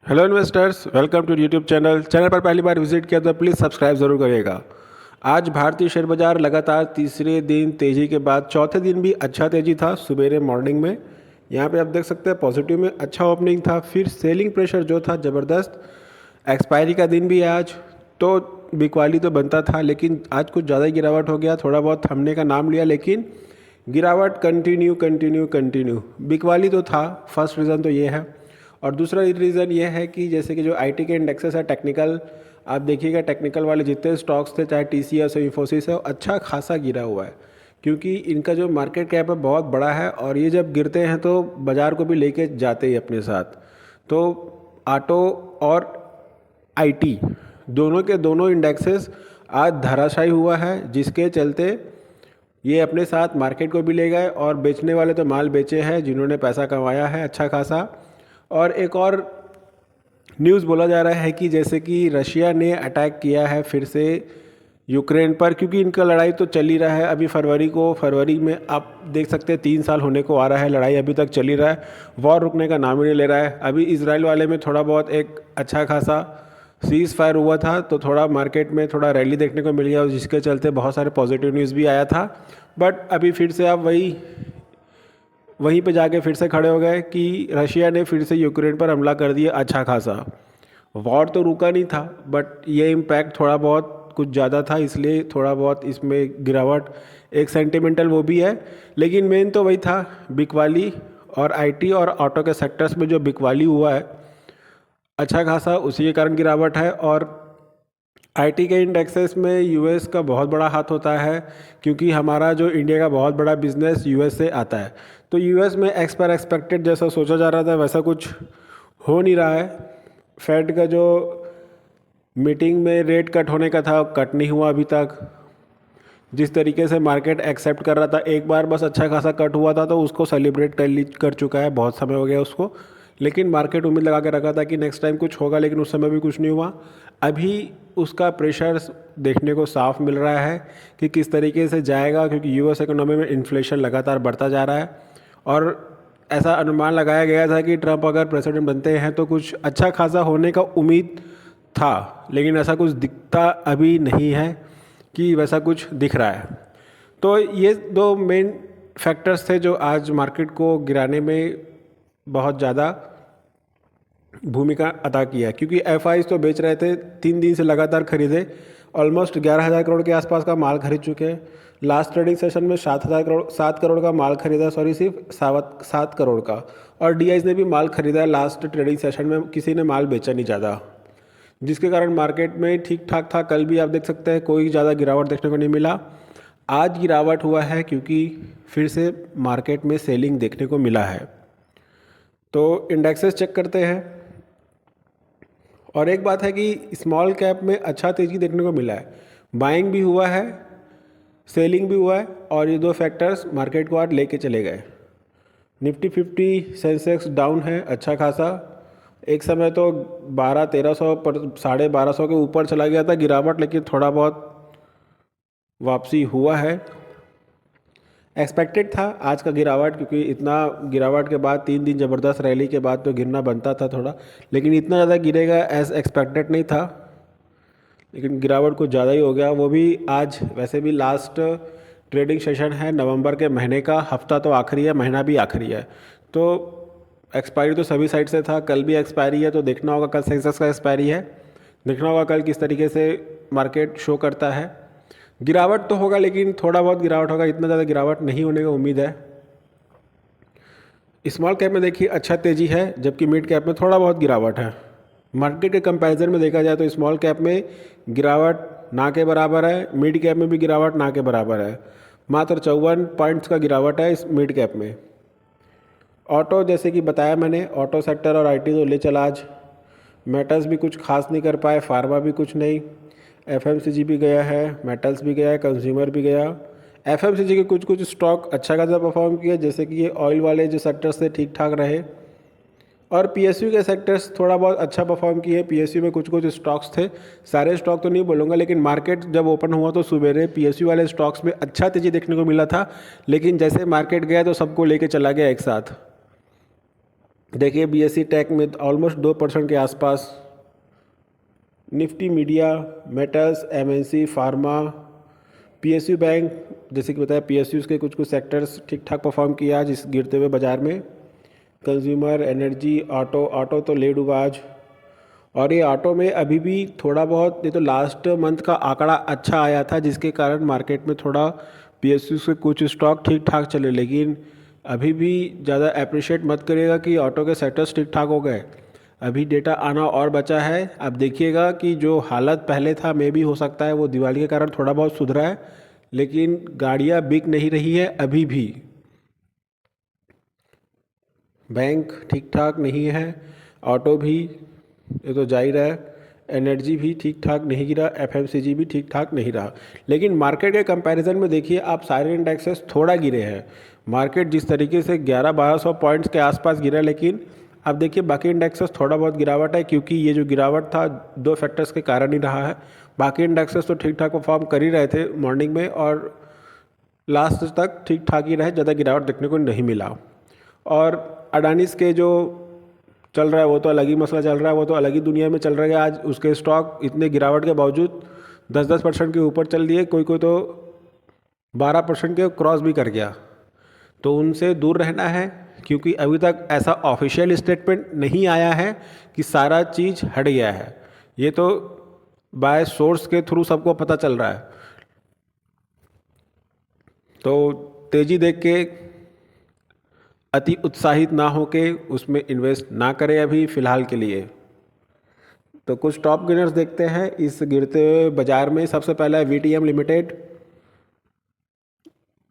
Hello investors, welcome to YouTube channel पर पहली बार visit किया तो प्लीज़ सब्सक्राइब ज़रूर करिएगा। आज भारतीय शेयर बाजार लगातार तीसरे दिन तेज़ी के बाद चौथे दिन भी अच्छा तेज़ी था। सुबेरे मॉर्निंग में यहाँ पे आप देख सकते हैं पॉजिटिव में अच्छा ओपनिंग था, फिर सेलिंग प्रेशर जो था ज़बरदस्त। एक्सपायरी का दिन भी है आज, तो बिकवाली तो बनता था, लेकिन आज कुछ ज़्यादा ही गिरावट हो गया। थोड़ा बहुत थमने का नाम लिया, लेकिन गिरावट कंटिन्यू। बिकवाली तो था, फर्स्ट रीज़न तो ये है। और दूसरा रीज़न ये है कि जैसे कि जो आईटी के इंडेक्सेस है टेक्निकल, आप देखिएगा टेक्निकल वाले जितने स्टॉक्स थे, चाहे टीसीएस हो, इंफोसिस है, अच्छा खासा गिरा हुआ है, क्योंकि इनका जो मार्केट कैप है बहुत बड़ा है और ये जब गिरते हैं तो बाज़ार को भी लेके जाते ही अपने साथ। तो ऑटो और आईटी दोनों के दोनों इंडेक्सेस आज धराशायी हुआ है, जिसके चलते ये अपने साथ मार्केट को भी ले गए और बेचने वाले तो माल बेचे हैं जिन्होंने पैसा कमाया है अच्छा खासा। और एक और न्यूज़ बोला जा रहा है कि जैसे कि रशिया ने अटैक किया है फिर से यूक्रेन पर, क्योंकि इनका लड़ाई तो चल ही रहा है। अभी फरवरी में आप देख सकते हैं 3 साल होने को आ रहा है, लड़ाई अभी तक चल ही रहा है, वॉर रुकने का नाम ही नहीं ले रहा है। अभी इजराइल वाले में थोड़ा बहुत एक अच्छा खासा सीज़ फायर हुआ था, तो थोड़ा मार्केट में थोड़ा रैली देखने को मिल गया, जिसके चलते बहुत सारे पॉजिटिव न्यूज़ भी आया था। बट अभी फिर से आप वहीं पे जाके फिर से खड़े हो गए कि रशिया ने फिर से यूक्रेन पर हमला कर दिया अच्छा खासा। वॉर तो रुका नहीं था, बट ये इम्पैक्ट थोड़ा बहुत कुछ ज़्यादा था, इसलिए थोड़ा बहुत इसमें गिरावट एक सेंटिमेंटल वो भी है। लेकिन मेन तो वही था, बिकवाली और आईटी और ऑटो के सेक्टर्स में जो बिकवाली हुआ है अच्छा खासा, उसी के कारण गिरावट है। और आईटी के इंडेक्सेस में यूएस का बहुत बड़ा हाथ होता है, क्योंकि हमारा जो इंडिया का बहुत बड़ा बिजनेस यूएस से आता है। तो यूएस में एक्सपेक्टेड जैसा सोचा जा रहा था वैसा कुछ हो नहीं रहा है। फेड का जो मीटिंग में रेट कट होने का था, कट नहीं हुआ अभी तक। जिस तरीके से मार्केट एक्सेप्ट कर रहा था, एक बार बस अच्छा खासा कट हुआ था तो उसको सेलिब्रेट कर चुका है, बहुत समय हो गया उसको। लेकिन मार्केट उम्मीद लगा के रखा था कि नेक्स्ट टाइम कुछ होगा, लेकिन उस समय भी कुछ नहीं हुआ। अभी उसका प्रेशर देखने को साफ मिल रहा है कि किस तरीके से जाएगा, क्योंकि यूएस इकोनॉमी में इन्फ्लेशन लगातार बढ़ता जा रहा है। और ऐसा अनुमान लगाया गया था कि ट्रंप अगर प्रेसिडेंट बनते हैं तो कुछ अच्छा खासा होने का उम्मीद था, लेकिन ऐसा कुछ दिखता अभी नहीं है कि वैसा कुछ दिख रहा है। तो ये दो मेन फैक्टर्स थे जो आज मार्केट को गिराने में बहुत ज़्यादा भूमिका अदा किया, क्योंकि एफआईज तो बेच रहे थे, 3 दिन से लगातार खरीदे, ऑलमोस्ट 11,000 करोड़ के आसपास का माल खरीद चुके हैं। लास्ट ट्रेडिंग सेशन में 7 करोड़ का माल खरीदा, सॉरी सिर्फ 7 करोड़ का। और डीआईज ने भी माल खरीदा लास्ट ट्रेडिंग सेशन में, किसी ने माल बेचा नहीं ज़्यादा, जिसके कारण मार्केट में ठीक ठाक था। कल भी आप देख सकते हैं कोई ज़्यादा गिरावट देखने को नहीं मिला। आज गिरावट हुआ है क्योंकि फिर से मार्केट में सेलिंग देखने को मिला है। तो इंडेक्सेस चेक करते हैं, और एक बात है कि स्मॉल कैप में अच्छा तेज़ी देखने को मिला है, बाइंग भी हुआ है, सेलिंग भी हुआ है, और ये दो फैक्टर्स मार्केट को आज लेके चले गए। निफ्टी 50 सेंसेक्स डाउन है अच्छा खासा, एक समय तो 1200-1300 पर 1250 के ऊपर चला गया था गिरावट, लेकिन थोड़ा बहुत वापसी हुआ है। एक्सपेक्टेड था आज का गिरावट, क्योंकि इतना गिरावट के बाद 3 दिन ज़बरदस्त रैली के बाद तो गिरना बनता था थोड़ा, लेकिन इतना ज़्यादा गिरेगा एज एक्सपेक्टेड नहीं था। लेकिन गिरावट कुछ ज़्यादा ही हो गया, वो भी आज। वैसे भी लास्ट ट्रेडिंग सेशन है नवंबर के महीने का, हफ्ता तो आखिरी है, महीना भी आखिरी है, तो एक्सपायरी तो सभी साइड से था। कल भी एक्सपायरी है, तो देखना होगा, कल सेंसेक्स का एक्सपायरी है, देखना होगा कल किस तरीके से मार्केट शो करता है। गिरावट तो होगा, लेकिन थोड़ा बहुत गिरावट होगा, इतना ज़्यादा गिरावट नहीं होने का उम्मीद है। स्मॉल कैप में देखिए अच्छा तेज़ी है, जबकि मिड कैप में थोड़ा बहुत गिरावट है। मार्केट के कंपैरिजन में देखा जाए तो स्मॉल कैप में गिरावट ना के बराबर है, मिड कैप में भी गिरावट ना के बराबर है। मात्र 54 पॉइंट्स का गिरावट है इस मिड कैप में। ऑटो, जैसे कि बताया मैंने, ऑटो सेक्टर और आईटी तो ले चला आज। मेटल्स भी कुछ खास नहीं कर पाए, फार्मा भी कुछ नहीं, एफएमसीजी भी गया है, मेटल्स भी गया है, कंज्यूमर भी गया। एफएमसीजी के कुछ स्टॉक अच्छा खासा परफॉर्म किया, जैसे कि ये ऑयल वाले जो सेक्टर्स थे ठीक ठाक रहे। और पीएसयू के सेक्टर्स थोड़ा बहुत अच्छा परफॉर्म किए। पीएसयू में कुछ स्टॉक्स थे, सारे स्टॉक तो नहीं बोलूँगा, लेकिन मार्केट जब ओपन हुआ तो सुबेरे पीएसयू वाले स्टॉक्स में अच्छा तेज़ी देखने को मिला था, लेकिन जैसे मार्केट गया तो सबको लेके चला गया एक साथ। देखिए बीएससी टेक में ऑलमोस्ट 2% के आसपास, Nifty media, metals, MNC, pharma, PSU bank, जैसे कि बताया पीएसयूज़ के कुछ कुछ सेक्टर्स ठीक ठाक परफॉर्म किया आज इस गिरते हुए बाज़ार में। कंज्यूमर, एनर्जी, ऑटो, ऑटो तो ले डूबा आज। और ये ऑटो में अभी भी थोड़ा बहुत, ये तो लास्ट मंथ का आंकड़ा अच्छा आया था जिसके कारण मार्केट में थोड़ा पीएसयू से कुछ स्टॉक ठीक ठाक चले, लेकिन अभी भी ज़्यादा अप्रिशिएट मत करिएगा कि ऑटो के सेक्टर्स ठीक ठाक हो गए। अभी डेटा आना और बचा है। अब देखिएगा कि जो हालत पहले था मे भी हो सकता है वो दिवाली के कारण थोड़ा बहुत सुधरा है, लेकिन गाड़ियाँ बिक नहीं रही है अभी भी। बैंक ठीक ठाक नहीं है, ऑटो भी ये तो जा ही रहा है, एनर्जी भी ठीक ठाक नहीं गिरा, एफएमसीजी भी ठीक ठाक नहीं रहा। लेकिन मार्केट के कंपैरिजन में देखिए आप सारे इंडेक्सेस थोड़ा गिरे हैं। मार्केट जिस तरीके से 1100-1200 पॉइंट्स के आसपास गिरा, लेकिन अब देखिए बाकी इंडेक्सेस थोड़ा बहुत गिरावट है, क्योंकि ये जो गिरावट था 2 फैक्टर्स के कारण ही रहा है। बाकी इंडेक्सेस तो ठीक ठाक परफॉर्म कर ही रहे थे मॉर्निंग में, और लास्ट तक ठीक ठाक ही रहे, ज़्यादा गिरावट देखने को नहीं मिला। और अडानीज़ के जो चल रहा है वो तो अलग ही मसला चल रहा है, वो तो अलग ही दुनिया में चल रहा है। आज उसके स्टॉक इतने गिरावट के बावजूद 10-10% के ऊपर चल दिए, कोई कोई तो 12% के क्रॉस भी कर गया। तो उनसे दूर रहना है, क्योंकि अभी तक ऐसा ऑफिशियल स्टेटमेंट नहीं आया है कि सारा चीज़ हट गया है। ये तो बाय सोर्स के थ्रू सबको पता चल रहा है। तो तेज़ी देख के अति उत्साहित ना होके उसमें इन्वेस्ट ना करें अभी फ़िलहाल के लिए। तो कुछ टॉप गेनर्स देखते हैं इस गिरते हुए बाज़ार में। सबसे पहला है वीटीएम लिमिटेड,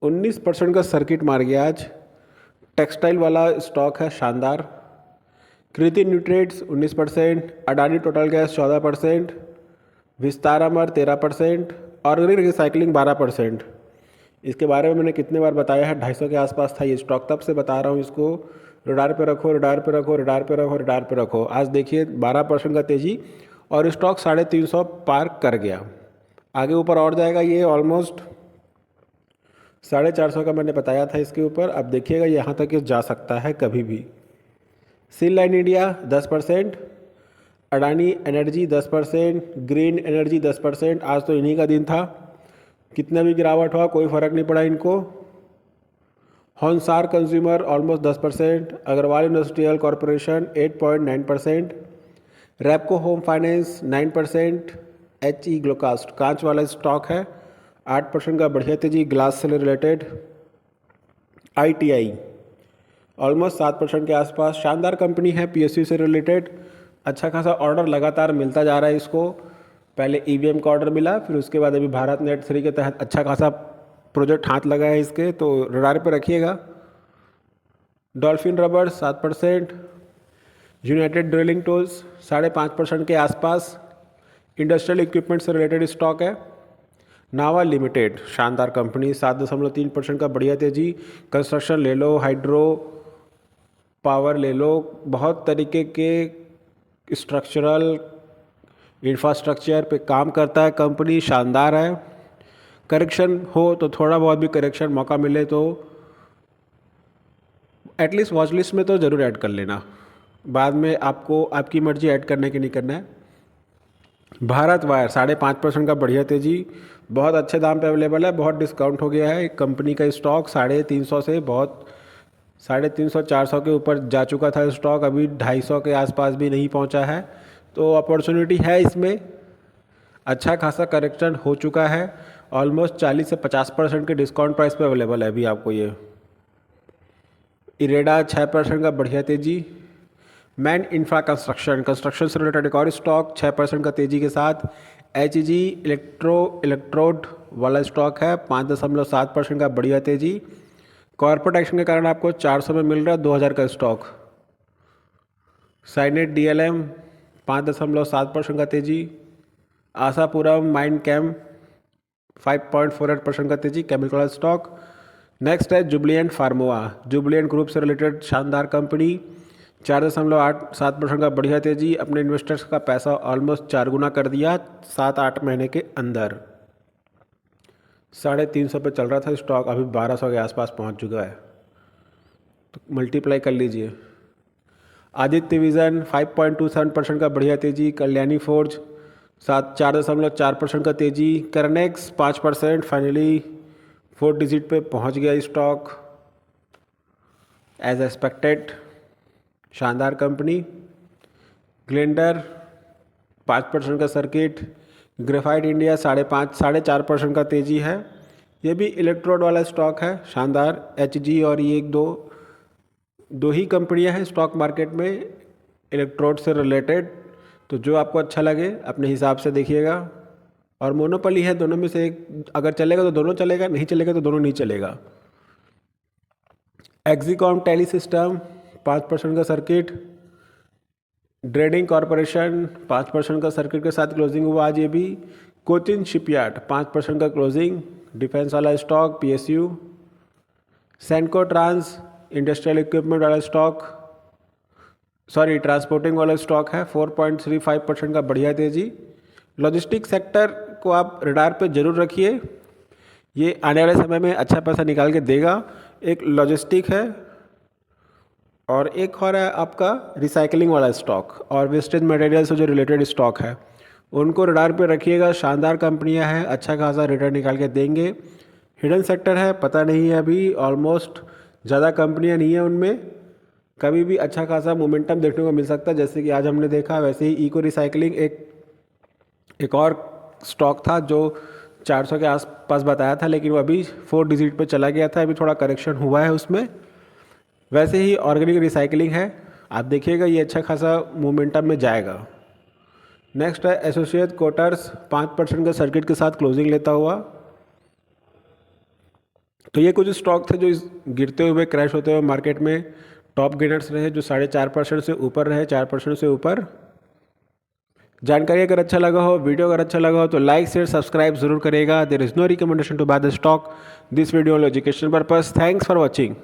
19% का सर्किट मार गया आज। टेक्सटाइल वाला स्टॉक है शानदार। कृति न्यूट्रेट्स 19%, Adani total gas 14%, विस्तारामर 13%, organic recycling 12%। इसके बारे में मैंने कितने बार बताया है, 250 के आसपास था ये स्टॉक, तब से बता रहा हूँ इसको रडार पे रखो, रडार पे रखो, रडार पे रखो, रडार पे रखो। आज देखिए 12% का तेज़ी और स्टॉक 350 पार कर गया। आगे ऊपर और जाएगा ये, ऑलमोस्ट 450 का मैंने बताया था इसके ऊपर। अब देखिएगा यहाँ तक ये जा सकता है कभी भी। Seal line India 10%, Adani energy 10%, green energy 10%। आज तो इन्हीं का दिन था, कितना भी गिरावट हुआ कोई फ़र्क नहीं पड़ा इनको। Honasa consumer almost 10%, Agarwal industrial corporation 8.9%, Repco home finance 9%, HE ग्लोकास्ट कांच वाला स्टॉक है 8% का बढ़िया तेजी ग्लास से रिलेटेड। ITI ऑलमोस्ट 7% के आसपास, शानदार कंपनी है PSU से रिलेटेड। अच्छा खासा ऑर्डर लगातार मिलता जा रहा है इसको। पहले EVM का ऑर्डर मिला, फिर उसके बाद अभी भारत नेट 3 के तहत अच्छा खासा प्रोजेक्ट हाथ लगा है इसके, तो रडार पे रखिएगा। Dolphin rubber 7%, United drilling tools 5.5% के आसपास, इंडस्ट्रियल इक्विपमेंट से रिलेटेड स्टॉक है। नावा लिमिटेड शानदार कंपनी 7.3% का बढ़िया तेजी। कंस्ट्रक्शन ले लो, हाइड्रो पावर ले लो, बहुत तरीके के स्ट्रक्चरल इंफ्रास्ट्रक्चर पे काम करता है कंपनी, शानदार है। करेक्शन हो तो थोड़ा बहुत भी करेक्शन मौका मिले तो एटलीस्ट वॉच लिस्ट में तो ज़रूर ऐड कर लेना, बाद में आपको आपकी मर्जी ऐड करने की नहीं करना है। भारत वायर 5.5% का बढ़िया तेजी, बहुत अच्छे दाम पे अवेलेबल है, बहुत डिस्काउंट हो गया है। कंपनी का स्टॉक 350 से बहुत 350-400 के ऊपर जा चुका था स्टॉक, अभी 250 के आसपास भी नहीं पहुंचा है। तो अपॉर्चुनिटी है इसमें, अच्छा खासा करेक्शन हो चुका है। ऑलमोस्ट 40 से 50% के डिस्काउंट प्राइस पे अवेलेबल है अभी आपको ये। इरेडा 6% का बढ़िया तेजी। मैन इंफ्रा कंस्ट्रक्शन से रिलेटेड एक और स्टॉक 6% का तेजी के साथ। HG इलेक्ट्रोड वाला स्टॉक है 5.7% का बढ़िया तेजी। कॉर्पोरेट एक्शन के कारण आपको 400 में मिल रहा है 2000 का स्टॉक। साइनेट DLM 5.7% का तेजी। आशापुरम माइंड कैम 5.48% का तेजी, केमिकल वाला स्टॉक। नेक्स्ट है जुबलिएंट फार्मोआ, जुबलिएंट ग्रुप से रिलेटेड शानदार कंपनी 4.87% का बढ़िया तेजी। अपने इन्वेस्टर्स का पैसा ऑलमोस्ट 4 गुना कर दिया 7-8 महीने के अंदर। 350 पे चल रहा था स्टॉक, अभी 1200 के आसपास पहुंच चुका है, तो मल्टीप्लाई कर लीजिए। आदित्य विज़न 5.27% का बढ़िया तेजी, कल्याणी फोर्ज 4.4% का तेजी, करनेक्स 5%, फाइनली 4 डिजिट पे पहुंच गया स्टॉक एज एक्सपेक्टेड। शानदार कंपनी। ग्लेंडर 5% का सर्किट, ग्रेफाइट इंडिया 4.5% का तेजी है। ये भी इलेक्ट्रोड वाला स्टॉक है। शानदार। एचजी और ये दो ही कंपनियां हैं स्टॉक मार्केट में इलेक्ट्रोड से रिलेटेड, तो जो आपको अच्छा लगे अपने हिसाब से देखिएगा। और मोनोपोली है, दोनों में से एक अगर चलेगा तो दोनों चलेगा, नहीं चलेगा तो दोनों नहीं चलेगा। एक्सिकॉम टेली सिस्टम 5% का सर्किट, ड्रेडिंग कॉरपोरेशन 5% का सर्किट के साथ क्लोजिंग हुआ आज। ये भी कोचिन शिपयार्ड 5% का क्लोजिंग, डिफेंस वाला stock PSU. Sanco Trans industrial equipment वाला स्टॉक, सॉरी ट्रांसपोर्टिंग वाला स्टॉक है, 4.35% का बढ़िया तेजी। लॉजिस्टिक सेक्टर को आप रडार पे जरूर रखिए, ये आने वाले समय में अच्छा पैसा निकाल के देगा। एक लॉजिस्टिक है और एक और है आपका रिसाइकलिंग वाला स्टॉक और वेस्टेज मटेरियल से जो रिलेटेड स्टॉक है, उनको रडार पे रखिएगा। शानदार कंपनियां हैं, अच्छा खासा रिटर्न निकाल के देंगे। हिडन सेक्टर है, पता नहीं है अभी, ऑलमोस्ट ज़्यादा कंपनियां नहीं है उनमें, कभी भी अच्छा खासा मोमेंटम देखने को मिल सकता है। जैसे कि आज हमने देखा, वैसे ही इको रिसाइकलिंग एक और स्टॉक था जो 400 के आसपास बताया था, लेकिन वो अभी 4 डिजिट पे चला गया था, अभी थोड़ा करेक्शन हुआ है उसमें। वैसे ही ऑर्गेनिक रिसाइकलिंग है, आप देखिएगा ये अच्छा खासा मोमेंटम में जाएगा। नेक्स्ट है एसोसिएट कोटर्स 5% का सर्किट के साथ क्लोजिंग लेता हुआ। तो ये कुछ स्टॉक थे जो इस गिरते हुए क्रैश होते हुए मार्केट में टॉप गेनर्स रहे, जो 4.5% से ऊपर रहे, 4% से ऊपर। जानकारी अगर अच्छा लगा हो, वीडियो अगर अच्छा लगा हो तो लाइक शेयर सब्सक्राइब जरूर करिएगा। There is no recommendation to buy the stock, this video on education purpose. Thanks for watching.